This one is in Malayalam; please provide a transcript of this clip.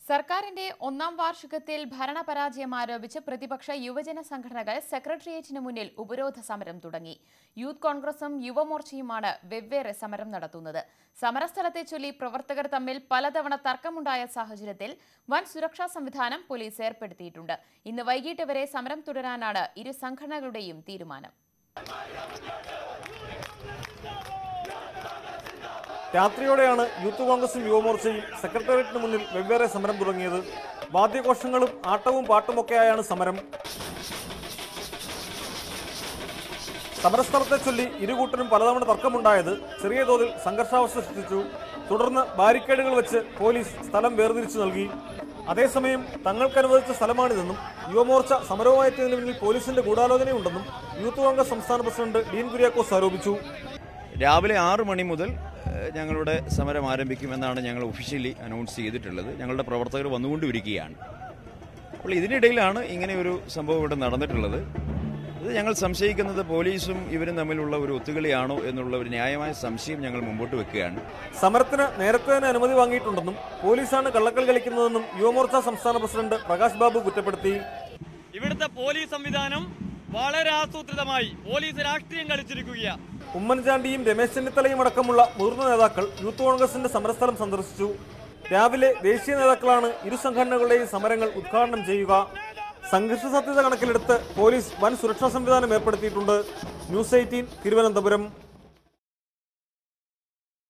സർക്കാരിന്റെ ഒന്നാം വാർഷികത്തിൽ ഭരണപരാജയം ആരോപിച്ച് പ്രതിപക്ഷ യുവജന സംഘടനകൾ സെക്രട്ടേറിയറ്റിന് മുന്നിൽ ഉപരോധ സമരം തുടങ്ങി. യൂത്ത് കോൺഗ്രസും യുവമോർച്ചയുമാണ് വെവ്വേറെ സമരം നടത്തുന്നത്. സമരസ്ഥലത്തെ ചൊല്ലി പ്രവർത്തകർ തമ്മിൽ പലതവണ തർക്കമുണ്ടായ സാഹചര്യത്തിൽ വൻ സുരക്ഷാ സംവിധാനം പോലീസ് ഏർപ്പെടുത്തിയിട്ടുണ്ട്. ഇന്ന് വൈകിട്ട് വരെ സമരം തുടരാനാണ് ഇരു സംഘടനകളുടെയും തീരുമാനം. രാത്രിയോടെയാണ് യൂത്ത് കോൺഗ്രസും യുവമോർച്ചയും സെക്രട്ടേറിയറ്റിന് മുന്നിൽ വെവ്വേറെ സമരം തുടങ്ങിയത്. വാദ്യഘോഷങ്ങളും ആട്ടവും പാട്ടുമൊക്കെയായാണ് സമരം. സമരസ്ഥലത്തെ ചൊല്ലി ഇരുകൂട്ടരും പലതവണ തർക്കമുണ്ടായത് ചെറിയ തോതിൽ സംഘർഷാവസ്ഥ സൃഷ്ടിച്ചു. തുടർന്ന് ബാരിക്കേഡുകൾ വെച്ച് പോലീസ് സ്ഥലം വേർതിരിച്ചു നൽകി. അതേസമയം തങ്ങൾക്ക് അനുവദിച്ച സ്ഥലമാണിതെന്നും യുവമോർച്ച സമരവുമായെത്തിയതിന് പിന്നിൽ പോലീസിന്റെ ഗൂഢാലോചനയുണ്ടെന്നും യൂത്ത് കോൺഗ്രസ് സംസ്ഥാന പ്രസിഡന്റ് ഡീൻ കുര്യാക്കോസ് ആരോപിച്ചു. രാവിലെ 6 മണി മുതൽ ഞങ്ങളുടെ സമരം ആരംഭിക്കുമെന്നാണ് ഞങ്ങൾ ഒഫീഷ്യലി അനൗൺസ് ചെയ്തിട്ടുള്ളത്. ഞങ്ങളുടെ പ്രവർത്തകർ വന്നുകൊണ്ടിരിക്കുകയാണ്. അപ്പോൾ ഇതിനിടയിലാണ് ഇങ്ങനെ ഒരു സംഭവം ഇവിടെ നടന്നിട്ടുള്ളത്. ഇത് ഞങ്ങൾ സംശയിക്കുന്നത് പോലീസും ഇവരും തമ്മിലുള്ള ഒരു ഒത്തുകളിയാണോ എന്നുള്ള ഒരു ന്യായമായ സംശയം ഞങ്ങൾ മുമ്പോട്ട് വെക്കുകയാണ്. സമരത്തിന് നേരത്തെ തന്നെ അനുമതി വാങ്ങിയിട്ടുണ്ടെന്നും പോലീസാണ് കള്ളക്കളി കളിക്കുന്നതെന്നും യുവമോർച്ച സംസ്ഥാന പ്രസിഡന്റ് പ്രകാശ് ബാബു കുറ്റപ്പെടുത്തി. ഇവിടുത്തെ പോലീസ് സംവിധാനം വളരെ ആസൂത്രിതമായി പോലീസ് രാഷ്ട്രീയം കളിച്ചിരിക്കുകയാണ്. ഉമ്മൻചാണ്ടിയും രമേശ് ചെന്നിത്തലയും അടക്കമുള്ള മുതിർന്ന നേതാക്കൾ യൂത്ത് കോൺഗ്രസിന്റെ സമരസ്ഥലം സന്ദർശിച്ചു. രാവിലെ ദേശീയ നേതാക്കളാണ് ഇരു സംഘടനകളുടെയും സമരങ്ങൾ ഉദ്ഘാടനം ചെയ്യുക. സംഘർഷ സാധ്യത കണക്കിലെടുത്ത് പോലീസ് വൻ സുരക്ഷാ സംവിധാനം ഏർപ്പെടുത്തിയിട്ടുണ്ട്. ന്യൂസ് 18 തിരുവനന്തപുരം.